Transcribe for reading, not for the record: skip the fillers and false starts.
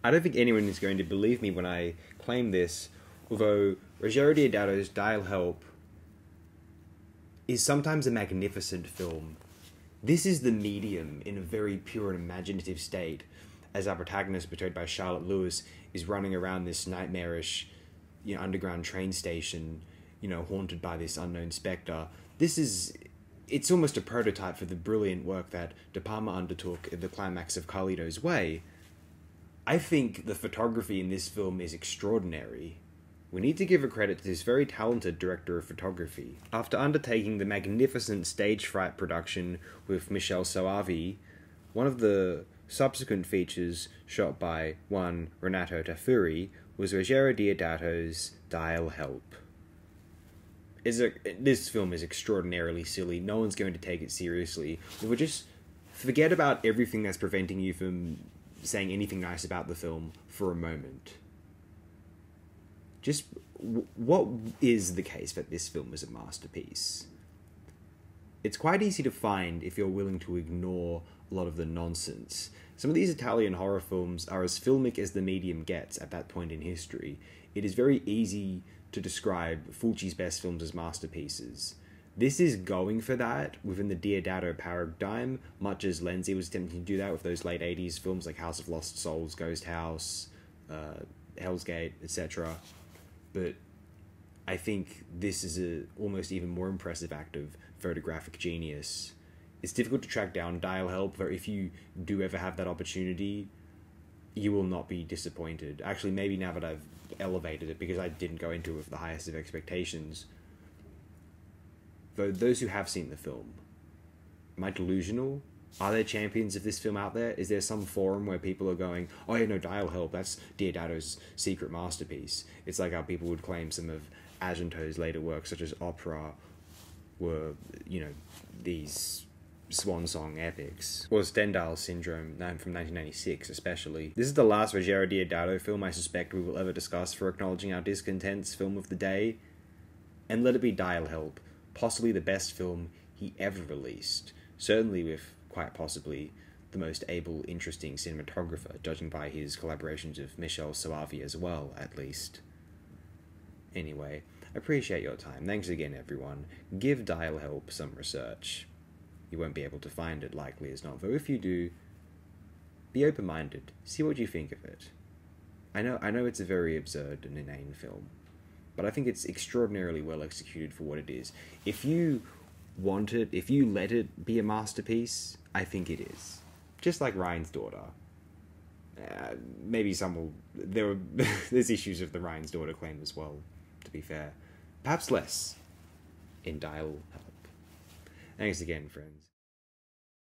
I don't think anyone is going to believe me when I claim this, although Ruggero Deodato's Dial Help is sometimes a magnificent film. This is the medium in a very pure and imaginative state, as our protagonist, portrayed by Charlotte Lewis, is running around this nightmarish, underground train station, haunted by this unknown spectre. It's almost a prototype for the brilliant work that De Palma undertook at the climax of Carlito's Way. I think the photography in this film is extraordinary. We need to give a credit to this very talented director of photography. After undertaking the magnificent stage fright production with Michele Soavi, one of the subsequent features shot by one Renato Tafuri was Ruggero Deodato's Dial Help. This film is extraordinarily silly. No one's going to take it seriously. We'll just forget about everything that's preventing you from saying anything nice about the film for a moment. Just, what is the case that this film is a masterpiece? It's quite easy to find if you're willing to ignore a lot of the nonsense. Some of these Italian horror films are as filmic as the medium gets at that point in history. It is very easy to describe Fulci's best films as masterpieces. This is going for that within the Deodato paradigm, much as Lenzi was attempting to do that with those late 80s films like House of Lost Souls, Ghost House, Hell's Gate, etc. But I think this is a almost even more impressive act of photographic genius. It's difficult to track down Dial Help, but if you do ever have that opportunity, you will not be disappointed. Actually, maybe now that I've elevated it, because I didn't go into it with the highest of expectations. Though those who have seen the film, am I delusional? Are there champions of this film out there? Is there some forum where people are going, oh yeah, no, Dial Help, that's Deodato's secret masterpiece? It's like how people would claim some of Argento's later works, such as Opera, were, these swan song epics. Or Stendhal's Syndrome, from 1996 especially. This is the last Ruggero Deodato film I suspect we will ever discuss for acknowledging our discontent's film of the day. And let it be Dial Help, possibly the best film he ever released. Certainly with, quite possibly, the most able, interesting cinematographer, judging by his collaborations with Michele Soavi as well, at least. Anyway, appreciate your time. Thanks again, everyone. Give Dial Help some research. You won't be able to find it, likely as not, though if you do, be open-minded. See what you think of it. I know it's a very absurd and inane film, but I think it's extraordinarily well executed for what it is. If you want it, if you let it be a masterpiece, I think it is. Just like Ryan's Daughter. Maybe some will... There's issues with the Ryan's Daughter claim as well, to be fair. Perhaps less in Dial Help. Thanks again, friends.